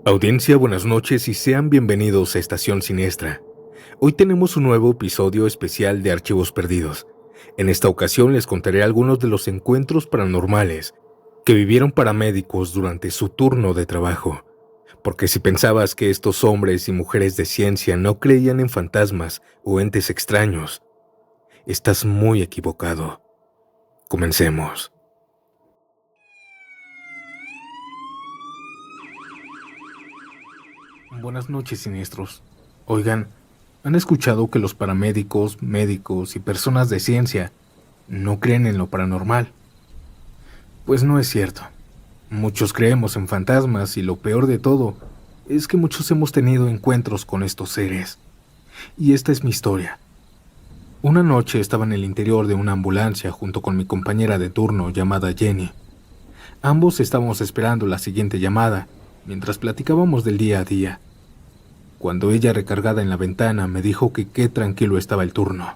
Audiencia, buenas noches y sean bienvenidos a Estación Siniestra. Hoy tenemos un nuevo episodio especial de Archivos Perdidos. En esta ocasión les contaré algunos de los encuentros paranormales que vivieron paramédicos durante su turno de trabajo. Porque si pensabas que estos hombres y mujeres de ciencia no creían en fantasmas o entes extraños, estás muy equivocado. Comencemos. Buenas noches, siniestros. Oigan, ¿han escuchado que los paramédicos, médicos y personas de ciencia no creen en lo paranormal? Pues no es cierto. Muchos creemos en fantasmas y lo peor de todo es que muchos hemos tenido encuentros con estos seres. Y esta es mi historia. Una noche estaba en el interior de una ambulancia junto con mi compañera de turno llamada Jenny. Ambos estábamos esperando la siguiente llamada mientras platicábamos del día a día. Cuando ella, recargada en la ventana, me dijo que qué tranquilo estaba el turno.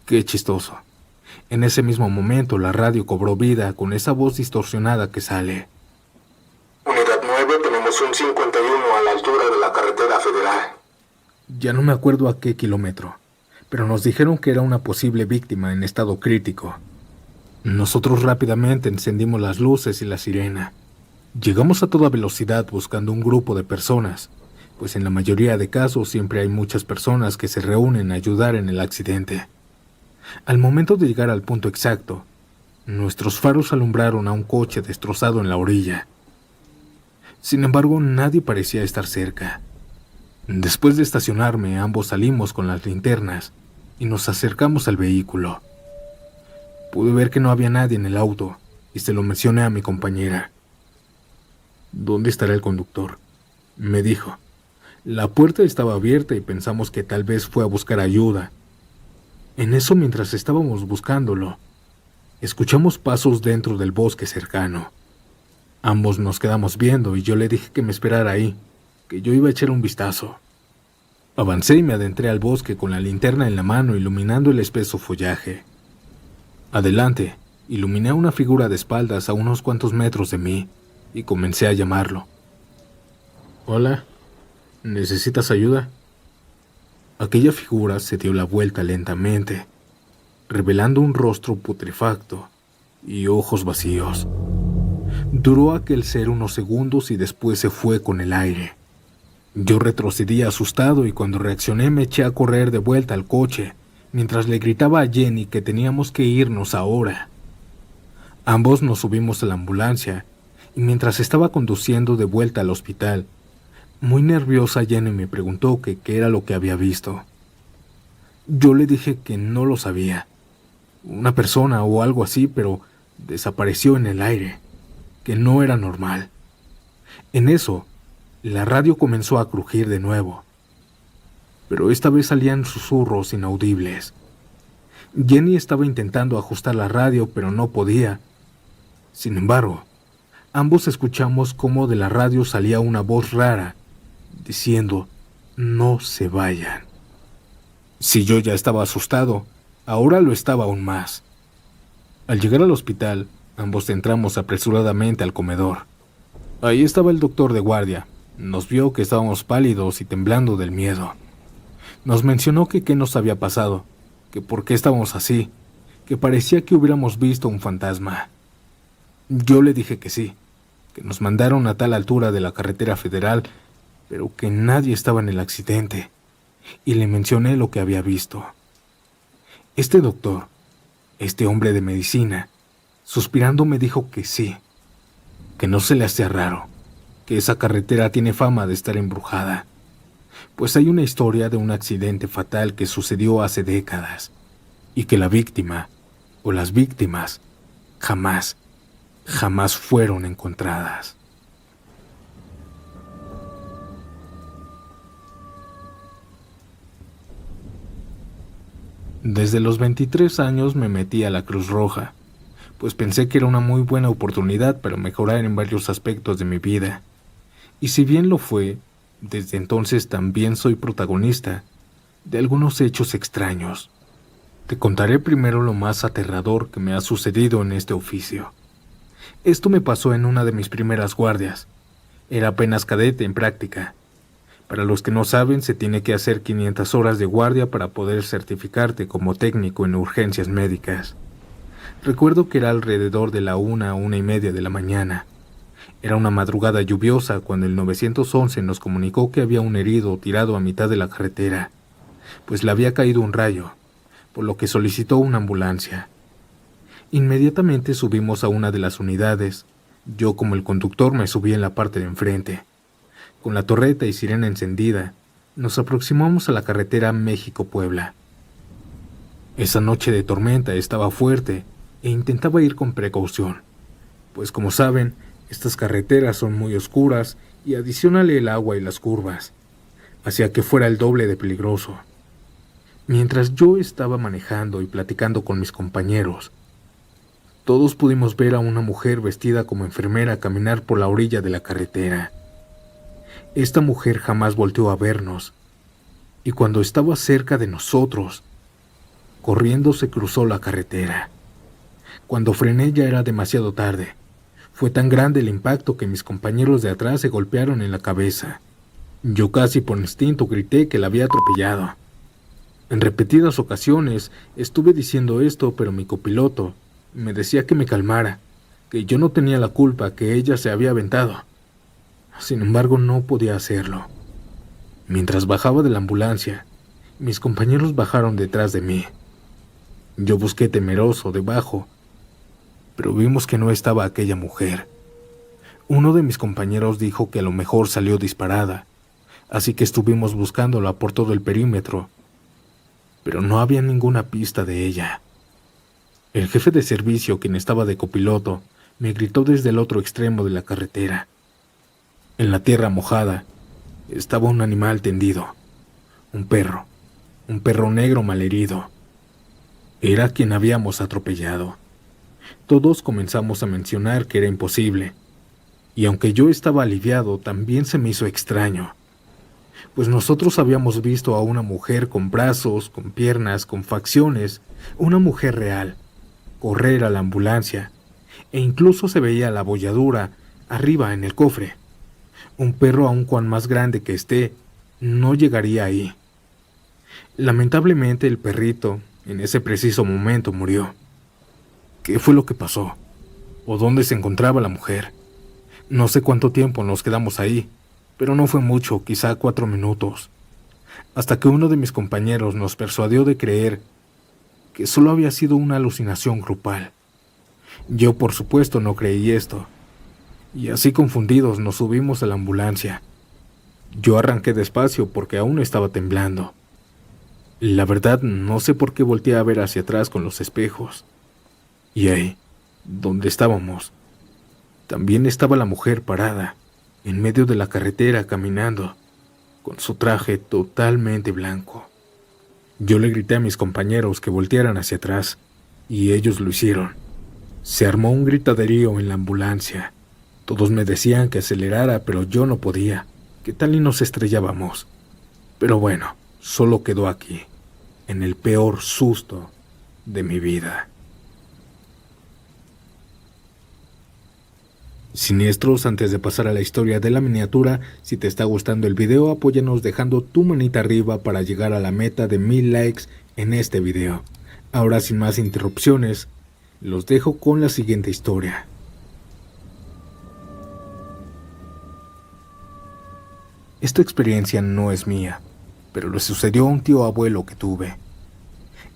Qué chistoso. En ese mismo momento la radio cobró vida con esa voz distorsionada que sale. Unidad 9, tenemos un 51 a la altura de la carretera federal. Ya no me acuerdo a qué kilómetro, pero nos dijeron que era una posible víctima en estado crítico. Nosotros rápidamente encendimos las luces y la sirena. Llegamos a toda velocidad buscando un grupo de personas, pues en la mayoría de casos siempre hay muchas personas que se reúnen a ayudar en el accidente. Al momento de llegar al punto exacto, nuestros faros alumbraron a un coche destrozado en la orilla. Sin embargo, nadie parecía estar cerca. Después de estacionarme, ambos salimos con las linternas y nos acercamos al vehículo. Pude ver que no había nadie en el auto y se lo mencioné a mi compañera. ¿Dónde estará el conductor?, me dijo. La puerta estaba abierta y pensamos que tal vez fue a buscar ayuda. En eso, mientras estábamos buscándolo, escuchamos pasos dentro del bosque cercano. Ambos nos quedamos viendo y yo le dije que me esperara ahí, que yo iba a echar un vistazo. Avancé y me adentré al bosque con la linterna en la mano, iluminando el espeso follaje. Adelante, iluminé a una figura de espaldas a unos cuantos metros de mí y comencé a llamarlo. Hola. ¿Necesitas ayuda? Aquella figura se dio la vuelta lentamente, revelando un rostro putrefacto y ojos vacíos. Duró aquel ser unos segundos y después se fue con el aire. Yo retrocedí asustado y cuando reaccioné me eché a correr de vuelta al coche, mientras le gritaba a Jenny que teníamos que irnos ahora. Ambos nos subimos a la ambulancia y mientras estaba conduciendo de vuelta al hospital, muy nerviosa, Jenny me preguntó qué era lo que había visto. Yo le dije que no lo sabía. Una persona o algo así, pero desapareció en el aire, que no era normal. En eso, la radio comenzó a crujir de nuevo, pero esta vez salían susurros inaudibles. Jenny estaba intentando ajustar la radio, pero no podía. Sin embargo, ambos escuchamos cómo de la radio salía una voz rara, diciendo, no se vayan. Si yo ya estaba asustado, ahora lo estaba aún más. Al llegar al hospital, ambos entramos apresuradamente al comedor. Ahí estaba el doctor de guardia. Nos vio que estábamos pálidos y temblando del miedo. Nos mencionó que qué nos había pasado, que por qué estábamos así, que parecía que hubiéramos visto un fantasma. Yo le dije que sí, que nos mandaron a tal altura de la carretera federal, pero que nadie estaba en el accidente, y le mencioné lo que había visto. Este doctor, este hombre de medicina, suspirando me dijo que sí, que no se le hacía raro, que esa carretera tiene fama de estar embrujada, pues hay una historia de un accidente fatal que sucedió hace décadas, y que la víctima, o las víctimas, jamás fueron encontradas. Desde los 23 años me metí a la Cruz Roja, pues pensé que era una muy buena oportunidad para mejorar en varios aspectos de mi vida. Y si bien lo fue, desde entonces también soy protagonista de algunos hechos extraños. Te contaré primero lo más aterrador que me ha sucedido en este oficio. Esto me pasó en una de mis primeras guardias, Era apenas cadete en práctica. Para los que no saben, se tiene que hacer 500 horas de guardia para poder certificarte como técnico en urgencias médicas. Recuerdo que era alrededor de la 1:30 de la mañana. Era una madrugada lluviosa cuando el 911 nos comunicó que había un herido tirado a mitad de la carretera, pues le había caído un rayo, por lo que solicitó una ambulancia. Inmediatamente subimos a una de las unidades. Yo, como el conductor, me subí en la parte de enfrente. Con la torreta y sirena encendida, nos aproximamos a la carretera México-Puebla. Esa noche de tormenta estaba fuerte e intentaba ir con precaución, pues como saben, estas carreteras son muy oscuras y adicionale el agua y las curvas, hacía que fuera el doble de peligroso. Mientras yo estaba manejando y platicando con mis compañeros, todos pudimos ver a una mujer vestida como enfermera caminar por la orilla de la carretera. Esta mujer jamás volteó a vernos, y cuando estaba cerca de nosotros, corriendo se cruzó la carretera. Cuando frené ya era demasiado tarde. Fue tan grande el impacto que mis compañeros de atrás se golpearon en la cabeza. Yo casi por instinto grité que la había atropellado. En repetidas ocasiones estuve diciendo esto, pero mi copiloto me decía que me calmara, que yo no tenía la culpa, que ella se había aventado. Sin embargo, no podía hacerlo. Mientras bajaba de la ambulancia, mis compañeros bajaron detrás de mí. Yo busqué temeroso debajo, pero vimos que no estaba aquella mujer. Uno de mis compañeros dijo que a lo mejor salió disparada, así que estuvimos buscándola por todo el perímetro, pero no había ninguna pista de ella. El jefe de servicio, quien estaba de copiloto, me gritó desde el otro extremo de la carretera. En la tierra mojada estaba un animal tendido, un perro negro malherido. Era quien habíamos atropellado. Todos comenzamos a mencionar que era imposible, y aunque yo estaba aliviado, también se me hizo extraño, pues nosotros habíamos visto a una mujer con brazos, con piernas, con facciones, una mujer real, correr a la ambulancia, e incluso se veía la abolladura arriba en el cofre. Un perro, aun cuan más grande que esté, no llegaría ahí. Lamentablemente el perrito, en ese preciso momento, murió. ¿Qué fue lo que pasó? ¿O dónde se encontraba la mujer? No sé cuánto tiempo nos quedamos ahí, pero no fue mucho, quizá 4 minutos, hasta que uno de mis compañeros nos persuadió de creer que solo había sido una alucinación grupal. Yo, por supuesto, no creí esto, y así confundidos nos subimos a la ambulancia. Yo arranqué despacio porque aún estaba temblando. La verdad, no sé por qué volteé a ver hacia atrás con los espejos. Y ahí, donde estábamos, también estaba la mujer parada, en medio de la carretera caminando, con su traje totalmente blanco. Yo le grité a mis compañeros que voltearan hacia atrás, y ellos lo hicieron. Se armó un gritaderío en la ambulancia. Todos me decían que acelerara, pero yo no podía. ¿Qué tal y nos estrellábamos? Pero bueno, solo quedó aquí, en el peor susto de mi vida. Siniestros, antes de pasar a la historia de la miniatura, si te está gustando el video, apóyanos dejando tu manita arriba para llegar a la meta de 1000 likes en este video. Ahora, sin más interrupciones, los dejo con la siguiente historia. Esta experiencia no es mía, pero le sucedió a un tío abuelo que tuve.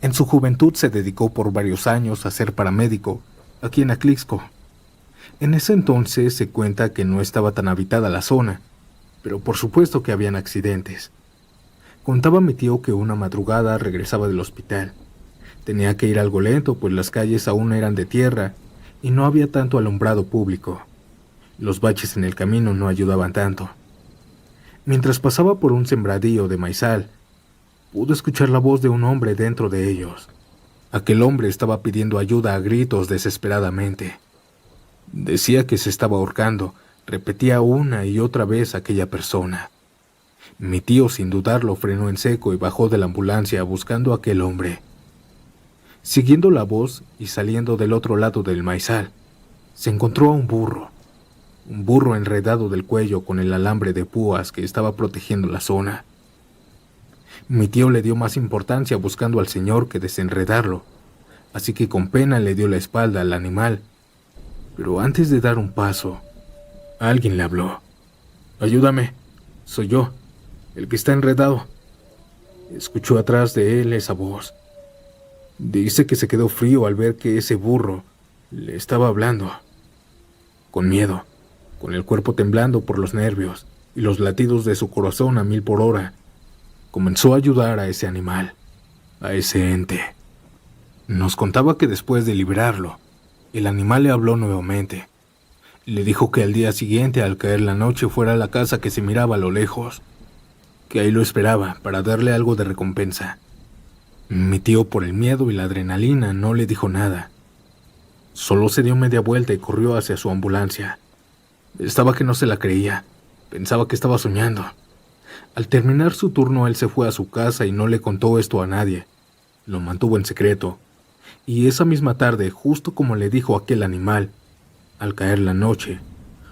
En su juventud se dedicó por varios años a ser paramédico aquí en Atlixco. En ese entonces se cuenta que no estaba tan habitada la zona, pero por supuesto que habían accidentes. Contaba mi tío que una madrugada regresaba del hospital. Tenía que ir algo lento, pues las calles aún eran de tierra y no había tanto alumbrado público. Los baches en el camino no ayudaban tanto. Mientras pasaba por un sembradío de maizal, pudo escuchar la voz de un hombre dentro de ellos. Aquel hombre estaba pidiendo ayuda a gritos desesperadamente. Decía que se estaba ahorcando, repetía una y otra vez aquella persona. Mi tío, sin dudarlo, frenó en seco y bajó de la ambulancia buscando a aquel hombre. Siguiendo la voz y saliendo del otro lado del maizal, se encontró a un burro. un burro enredado del cuello con el alambre de púas que estaba protegiendo la zona. Mi tío le dio más importancia buscando al señor que desenredarlo, así que con pena le dio la espalda al animal. Pero antes de dar un paso, alguien le habló. «Ayúdame, soy yo, el que está enredado». Escuchó atrás de él esa voz. Dice que se quedó frío al ver que ese burro le estaba hablando. Con miedo, con el cuerpo temblando por los nervios y los latidos de su corazón a 1000 por hora, comenzó a ayudar a ese animal, a ese ente. Nos contaba que después de liberarlo, el animal le habló nuevamente. Le dijo que al día siguiente, al caer la noche, fuera a la casa que se miraba a lo lejos, que ahí lo esperaba para darle algo de recompensa. Mi tío, por el miedo y la adrenalina, no le dijo nada. Solo se dio media vuelta y corrió hacia su ambulancia. Estaba que no se la creía. Pensaba que estaba soñando. Al terminar su turno, él se fue a su casa y no le contó esto a nadie. Lo mantuvo en secreto. Y esa misma tarde, justo como le dijo aquel animal, al caer la noche,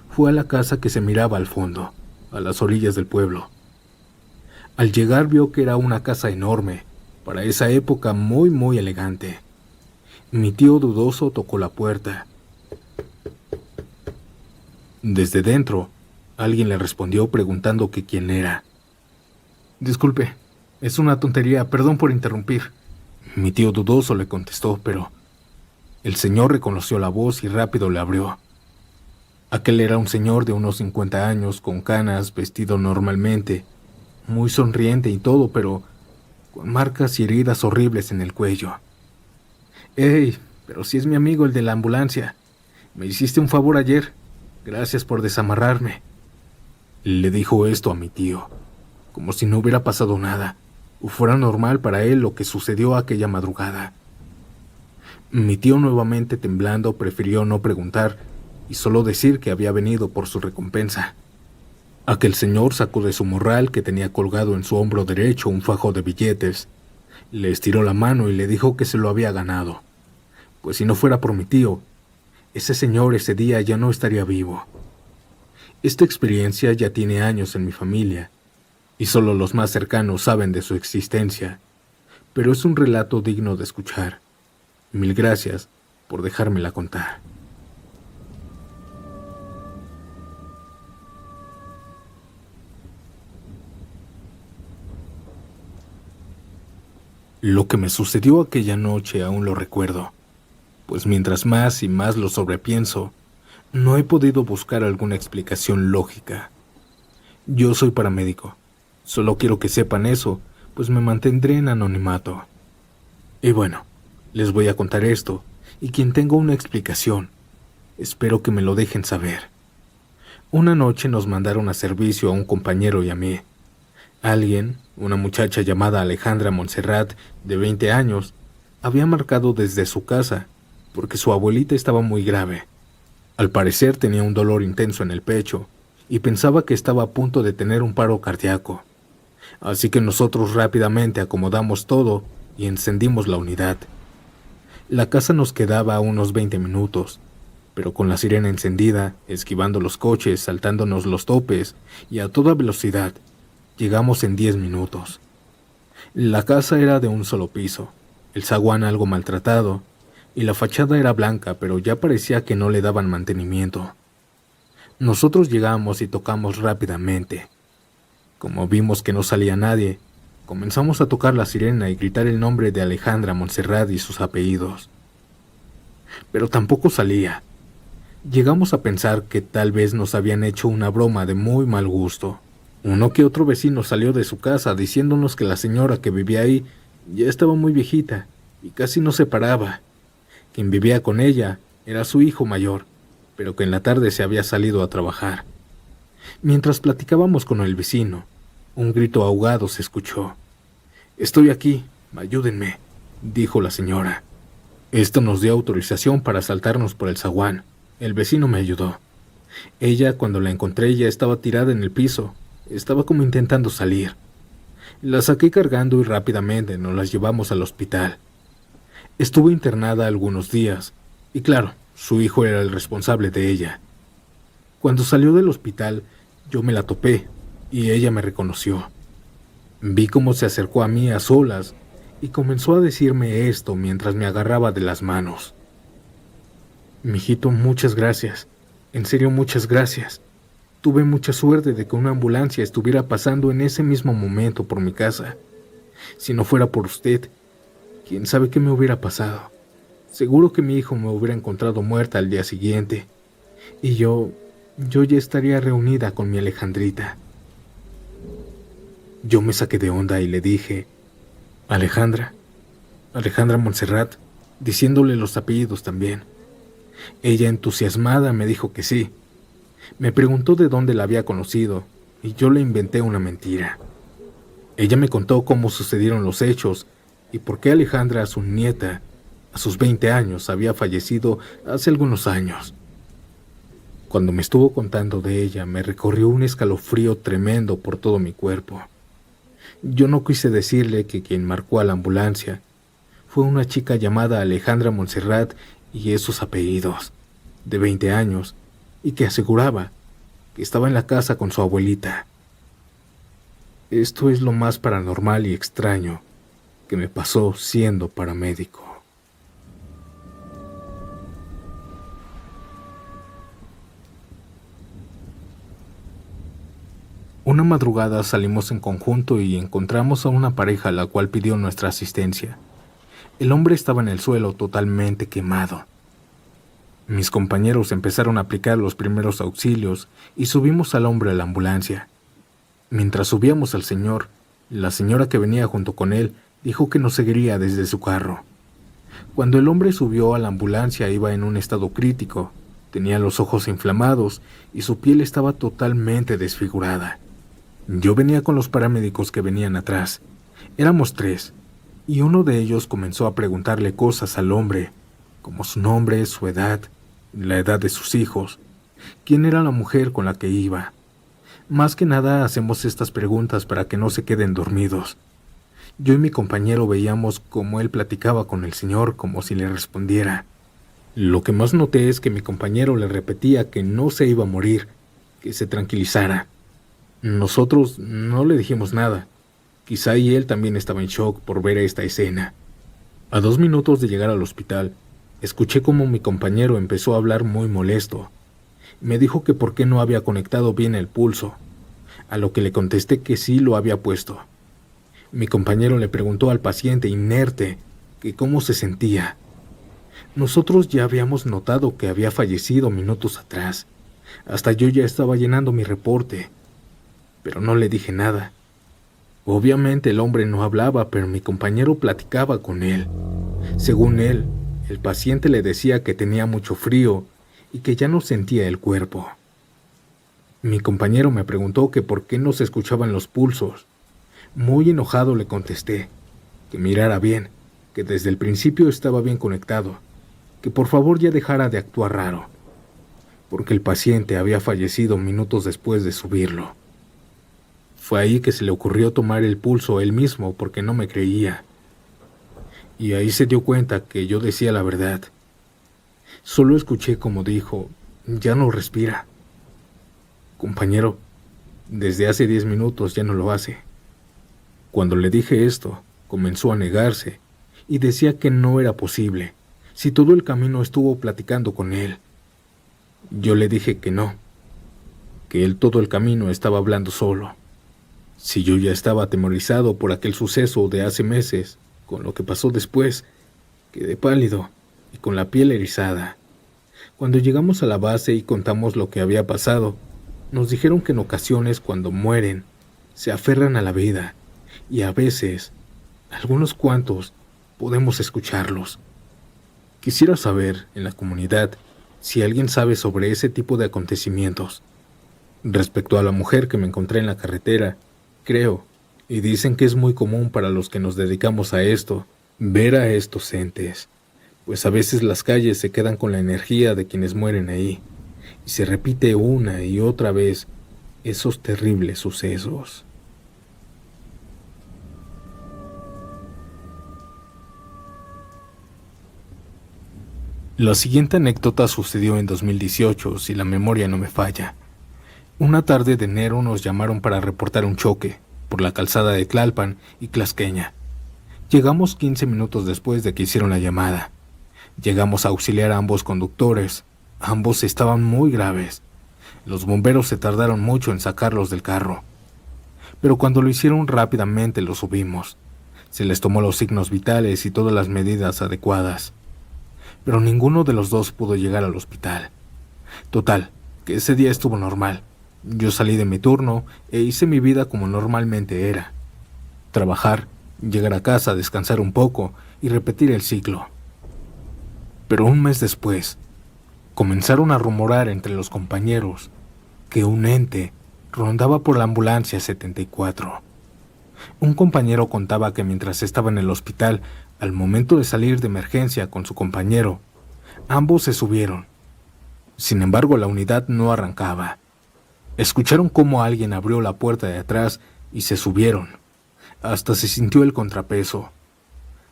fue a la casa que se miraba al fondo, a las orillas del pueblo. Al llegar vio que era una casa enorme, para esa época muy elegante. Mi tío dudoso tocó la puerta. Desde dentro, alguien le respondió preguntando que quién era. «Disculpe, es una tontería, perdón por interrumpir». Mi tío dudoso le contestó, pero el señor reconoció la voz y rápido le abrió. Aquel era un señor de unos 50 años, con canas, vestido normalmente, muy sonriente y todo, pero con marcas y heridas horribles en el cuello. «Hey, pero si es mi amigo el de la ambulancia. Me hiciste un favor ayer. Gracias por desamarrarme». Le dijo esto a mi tío, como si no hubiera pasado nada, o fuera normal para él lo que sucedió aquella madrugada. Mi tío, nuevamente temblando, prefirió no preguntar y solo decir que había venido por su recompensa. Aquel señor sacó de su morral, que tenía colgado en su hombro derecho, un fajo de billetes. Le estiró la mano y le dijo que se lo había ganado, pues si no fuera por mi tío, ese señor ese día ya no estaría vivo. Esta experiencia ya tiene años en mi familia, y solo los más cercanos saben de su existencia, pero es un relato digno de escuchar. Mil gracias por dejármela contar. Lo que me sucedió aquella noche aún lo recuerdo, pues mientras más y más lo sobrepienso, no he podido buscar alguna explicación lógica. Yo soy paramédico. Solo quiero que sepan eso, pues me mantendré en anonimato. Y bueno, les voy a contar esto, y quien tenga una explicación, espero que me lo dejen saber. Una noche nos mandaron a servicio a un compañero y a mí. Alguien, una muchacha llamada Alejandra Montserrat, de 20 años, había marcado desde su casa, porque su abuelita estaba muy grave. Al parecer tenía un dolor intenso en el pecho, y pensaba que estaba a punto de tener un paro cardíaco. Así que nosotros rápidamente acomodamos todo y encendimos la unidad. La casa nos quedaba a unos 20 minutos, pero con la sirena encendida, esquivando los coches, saltándonos los topes y a toda velocidad, llegamos en 10 minutos. La casa era de un solo piso, el zaguán algo maltratado, y la fachada era blanca, pero ya parecía que no le daban mantenimiento. Nosotros llegamos y tocamos rápidamente. Como vimos que no salía nadie, comenzamos a tocar la sirena y gritar el nombre de Alejandra Montserrat y sus apellidos. Pero tampoco salía. Llegamos a pensar que tal vez nos habían hecho una broma de muy mal gusto. Uno que otro vecino salió de su casa diciéndonos que la señora que vivía ahí ya estaba muy viejita y casi no se paraba. Quien vivía con ella era su hijo mayor, pero que en la tarde se había salido a trabajar. Mientras platicábamos con el vecino, un grito ahogado se escuchó. «Estoy aquí, ayúdenme», dijo la señora. Esto nos dio autorización para saltarnos por el zaguán. El vecino me ayudó. Ella, cuando la encontré, ya estaba tirada en el piso. Estaba como intentando salir. La saqué cargando y rápidamente nos las llevamos al hospital. Estuvo internada algunos días, y claro, su hijo era el responsable de ella. Cuando salió del hospital, yo me la topé y ella me reconoció. Vi cómo se acercó a mí a solas y comenzó a decirme esto mientras me agarraba de las manos. Mijito, muchas gracias. En serio, muchas gracias. Tuve mucha suerte de que una ambulancia estuviera pasando en ese mismo momento por mi casa. Si no fuera por usted, quién sabe qué me hubiera pasado. Seguro que mi hijo me hubiera encontrado muerta al día siguiente. Y yo ya estaría reunida con mi Alejandrita. Yo me saqué de onda y le dije, Alejandra Montserrat, diciéndole los apellidos también. Ella, entusiasmada, me dijo que sí. Me preguntó de dónde la había conocido y yo le inventé una mentira. Ella me contó cómo sucedieron los hechos y por qué Alejandra, su nieta, a sus 20 años, había fallecido hace algunos años. Cuando me estuvo contando de ella, me recorrió un escalofrío tremendo por todo mi cuerpo. Yo no quise decirle que quien marcó a la ambulancia fue una chica llamada Alejandra Montserrat y esos apellidos, de 20 años, y que aseguraba que estaba en la casa con su abuelita. Esto es lo más paranormal y extraño que me pasó siendo paramédico. Una madrugada salimos en conjunto y encontramos a una pareja la cual pidió nuestra asistencia. El hombre estaba en el suelo totalmente quemado. Mis compañeros empezaron a aplicar los primeros auxilios y subimos al hombre a la ambulancia. Mientras subíamos al señor, la señora que venía junto con él dijo que nos seguiría desde su carro. Cuando el hombre subió a la ambulancia iba en un estado crítico, tenía los ojos inflamados y su piel estaba totalmente desfigurada. Yo venía con los paramédicos que venían atrás. Éramos 3, y uno de ellos comenzó a preguntarle cosas al hombre, como su nombre, su edad, la edad de sus hijos, quién era la mujer con la que iba. Más que nada hacemos estas preguntas para que no se queden dormidos. Yo y mi compañero veíamos cómo él platicaba con el señor como si le respondiera. Lo que más noté es que mi compañero le repetía que no se iba a morir, que se tranquilizara. Nosotros no le dijimos nada. Quizá y él también estaba en shock por ver esta escena. A 2 minutos de llegar al hospital, escuché cómo mi compañero empezó a hablar muy molesto. Me dijo que por qué no había conectado bien el pulso, a lo que le contesté que sí lo había puesto. Mi compañero le preguntó al paciente inerte que cómo se sentía. Nosotros ya habíamos notado que había fallecido minutos atrás. Hasta yo ya estaba llenando mi reporte, pero no le dije nada. Obviamente el hombre no hablaba, pero mi compañero platicaba con él. Según él, el paciente le decía que tenía mucho frío y que ya no sentía el cuerpo. Mi compañero me preguntó que por qué no se escuchaban los pulsos. Muy enojado le contesté que mirara bien, que desde el principio estaba bien conectado, que por favor ya dejara de actuar raro, porque el paciente había fallecido minutos después de subirlo. Fue ahí que se le ocurrió tomar el pulso él mismo porque no me creía. Y ahí se dio cuenta que yo decía la verdad. Solo escuché como dijo, ya no respira. Compañero, desde hace 10 minutos ya no lo hace. Cuando le dije esto, comenzó a negarse y decía que no era posible, si todo el camino estuvo platicando con él. Yo le dije que no, que él todo el camino estaba hablando solo. Si yo ya estaba atemorizado por aquel suceso de hace meses, con lo que pasó después, quedé pálido y con la piel erizada. Cuando llegamos a la base y contamos lo que había pasado, nos dijeron que en ocasiones cuando mueren, se aferran a la vida y a veces, algunos cuantos, podemos escucharlos. Quisiera saber, en la comunidad, si alguien sabe sobre ese tipo de acontecimientos. Respecto a la mujer que me encontré en la carretera, creo, y dicen que es muy común para los que nos dedicamos a esto, ver a estos entes, pues a veces las calles se quedan con la energía de quienes mueren ahí, y se repite una y otra vez esos terribles sucesos. La siguiente anécdota sucedió en 2018, si la memoria no me falla. Una tarde de enero nos llamaron para reportar un choque por la calzada de Tlalpan y Tlasqueña. Llegamos 15 minutos después de que hicieron la llamada. Llegamos a auxiliar a ambos conductores. Ambos estaban muy graves. Los bomberos se tardaron mucho en sacarlos del carro. Pero cuando lo hicieron rápidamente los subimos. Se les tomó los signos vitales y todas las medidas adecuadas. Pero ninguno de los dos pudo llegar al hospital. Total, que ese día estuvo normal. Yo salí de mi turno e hice mi vida como normalmente era. Trabajar, llegar a casa, descansar un poco y repetir el ciclo. Pero un mes después, comenzaron a rumorar entre los compañeros que un ente rondaba por la ambulancia 74. Un compañero contaba que mientras estaba en el hospital, al momento de salir de emergencia con su compañero, ambos se subieron. Sin embargo, la unidad no arrancaba. Escucharon cómo alguien abrió la puerta de atrás y se subieron. Hasta se sintió el contrapeso.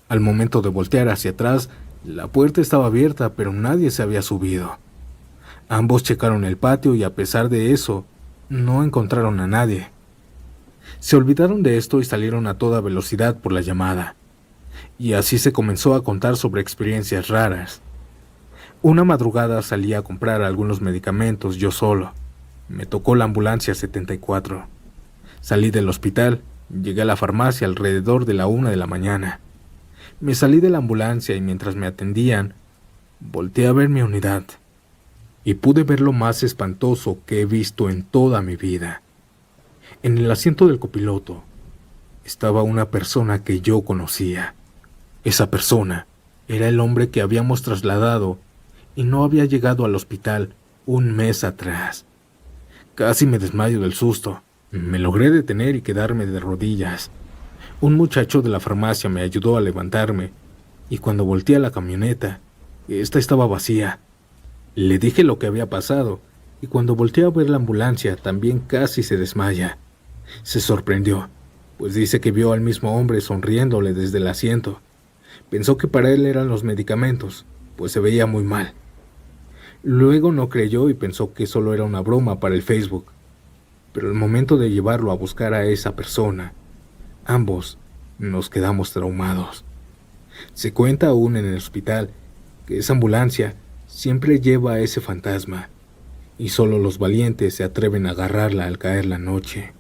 Al momento de voltear hacia atrás, la puerta estaba abierta, pero nadie se había subido. Ambos checaron el patio y a pesar de eso, no encontraron a nadie. Se olvidaron de esto y salieron a toda velocidad por la llamada. Y así se comenzó a contar sobre experiencias raras. Una madrugada salí a comprar algunos medicamentos yo solo. Me tocó la ambulancia 74. Salí del hospital, llegué a la farmacia alrededor de la 1 de la mañana. Me salí de la ambulancia y mientras me atendían, volteé a ver mi unidad. Y pude ver lo más espantoso que he visto en toda mi vida. En el asiento del copiloto estaba una persona que yo conocía. Esa persona era el hombre que habíamos trasladado y no había llegado al hospital un mes atrás. Casi me desmayo del susto. Me logré detener y quedarme de rodillas. Un muchacho de la farmacia me ayudó a levantarme y cuando volteé a la camioneta, esta estaba vacía. Le dije lo que había pasado y cuando volteé a ver la ambulancia también casi se desmaya. Se sorprendió, pues dice que vio al mismo hombre sonriéndole desde el asiento. Pensó que para él eran los medicamentos, pues se veía muy mal. Luego no creyó y pensó que solo era una broma para el Facebook. Pero al momento de llevarlo a buscar a esa persona, ambos nos quedamos traumados. Se cuenta aún en el hospital que esa ambulancia siempre lleva a ese fantasma y solo los valientes se atreven a agarrarla al caer la noche.